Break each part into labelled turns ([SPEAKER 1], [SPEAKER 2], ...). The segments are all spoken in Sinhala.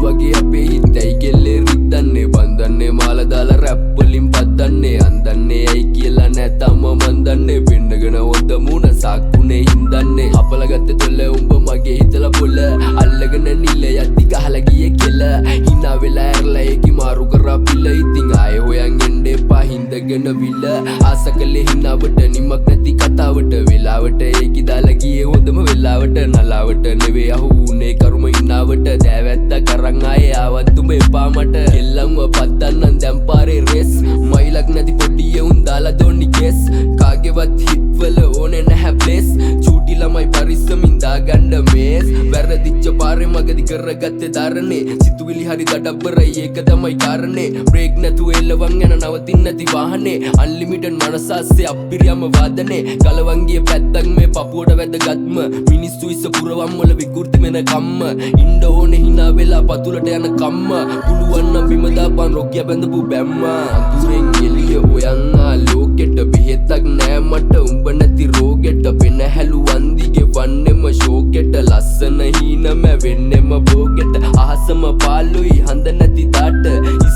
[SPEAKER 1] වගේ අපේ හිතයි කෙල්ලේ රිද්දන්නේ බන්දන්නේ මාල දාලා රැප් වලින් පද්දන්නේ අන්දන්නේ ඇයි කියලා නැතම මන් දන්නේ වෙන්නගෙන හොඳ මුණ සාක්කුනේ හින්දන්නේ අපල ගත්තේ තොල්ල උඹ මගේ හිතලා පොළ අල්ලගෙන නිල යද්දි ගහලා ගියේ කෙල හිනා වෙලා ඇරලා ඒකි මාරු කරා පිළ ඉතින් ආයේ හොයන් එන්න එපා හින්දගෙන විල ආසකලේ හිනාවට නිමක් නැති කතාවට වෙලාවට ඒකි දාලා ගියේ හොඳම වෙලාවට නලාවට නෙවෙයි අහුුනේ කරුම ඉනාවට දෑවැත්ත කරන් ආයේ ආවත් උඹ එපා මට කෙල්ලන්ව පද්දන්නම් දැන් පාරේ රේස් මයිලක් නැති පොඩියේ උන් දාලා දොන්නි කේස් කාගේවත් හිට් වල ඕනේ නැහැ ප්ලේස් චූටි ළමයි පරිස්සමින් දාගන්න මේස් වැරදිච්ච පාරේ මගදී කරගත්තේ දරනේ සිතුවිලි හරි දඩබ්බරයි ඒක තමයි කාරණේ බ්‍රේක් නැතුව එල්ලවන් යන නවතින් නැති වාහනේ අන්ලිමිටඩ් මනසාස්සේ අප්පිරියම වාදනේ ගලවන්ගේ පැත්තක් මේ පපුවට වැදගත්ම මිනිස්සු ඉස්ස පුරවම් වල විකෘති වෙන කම්ම ඉන්න ඕනේ හිනා වෙලා පතුලට යන කම්ම පුළුවන් නම් බිම දාපන් රොග්ගිය බැඳපු බැම්ම අඳුරෙන් එළිය හොයන්නා ලෝකෙට බෙහෙතක් නෑ මට උඹ නැති රෝගෙට වෙන හැලුවන් දිගේ වන්නෙම ෂෝකෙට ලස්සන හීනම වෙන්නෙම බෝගෙට අහසම පාළුයි හඳ නැති දාට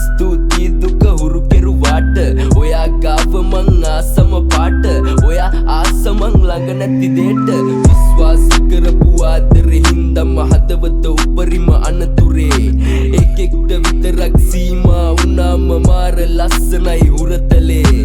[SPEAKER 1] ස්තුතියි දුක හුරු කෙරුවාට ඔයා ගාව මං ආසම පාට ඔයා ආසමං ළඟ නැති දෙට විශ්වාස කරපු ආදරේ හින්දම හදවත උපරිම අනතුරේ එකෙක්ට විතරක් සීමා වුණාම මාර ලස්සනයි හුරතලේ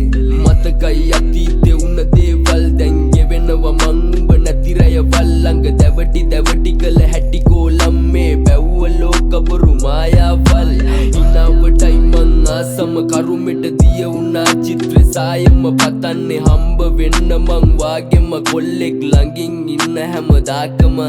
[SPEAKER 1] මතකයි අතීතේ උන දේවල් දැන් ගෙවෙනවා මං උඹ නැති රයවල් ළඟ දැවටි කළ හැටි කෝලම් මේ බැව්ව ලෝක බොරු මායාවල් හිනාවටයි මං ආසම කරුමෙට දිය වුණා චිත්‍ර සායම පතන්නේ හම්බ වෙන්න මං වාගෙම කොල්ලෙක් ළඟින් ඉන්න හැමදාකම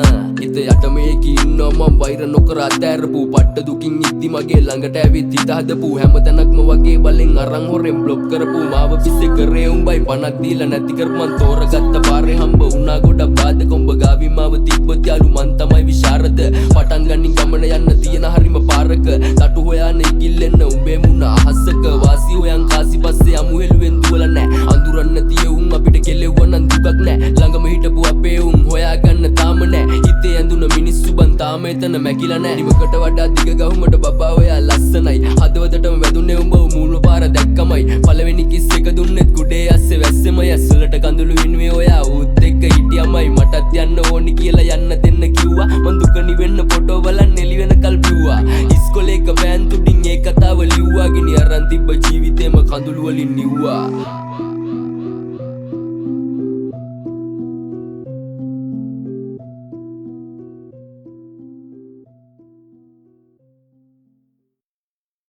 [SPEAKER 1] හිත යට මේක ඉන්නවා මං වෛර නොකර අතෑරපු පට්ට දුකින් ඉද්දි මගේ ළඟට ඇවිත් හිත හදපු හැමතැනක්ම වගේ බලෙන් අරන් හොරෙන් බ්ලොක් කරපු මාව පිස්සේ කරේ උඹයි පණක් දීලා නැති කරපන් තෝරගත්ත පාරේ හම්බ වුණා ගොඩක් බාධක උඹ ගාවි මාව තිබ්බත් යාළු මං තමයි විශාරද පටන් ගන්නින් ගමන යන්න තියෙන හරිම පාරක තටු හොයන්න ඉගිල්ලෙන්න උඹේ මුණ අහසක වාසි හොයන් කාසි පස්සේ අමු හෙළුවෙන් දුවලා නෑ අඳුරන්න තිය උන් අපිට කෙලෙව්ව නම් දුකක් නෑ ළඟම හිටපු අපේ උන් හොයාගන්න තාම නෑ හිතේ ඇඳුන මිනිස්සු බන් තාම එතන මැකිලා නෑ නිවකට වඩා දිග ගහුමට බබා ඔයා ලස්සනයි හදවතටම වැදුනේ උඹ මූල පාර දැක්කමයි පළවෙනි කිස් එක දුන්නෙත් කුඩේ ඇස්සේ වැස්සෙමයි ඇස්වලට කඳුළු වින්වේ ඔයා උත් එක්ක හිටියමයි මටත් යන්න ඕනි කියලා යන්න දෙන්න කිව්වා මං දුක නිවෙන්න ෆොටෝ බලන් එළි වෙනකල් බිව්වා ඉස්කෝලේක වෑන් තුඩින් ඒ කතාව ලිව්වා ගිනි අරන් තිබ්බ ජීවිතේම කඳුළු වලින් නිව්වා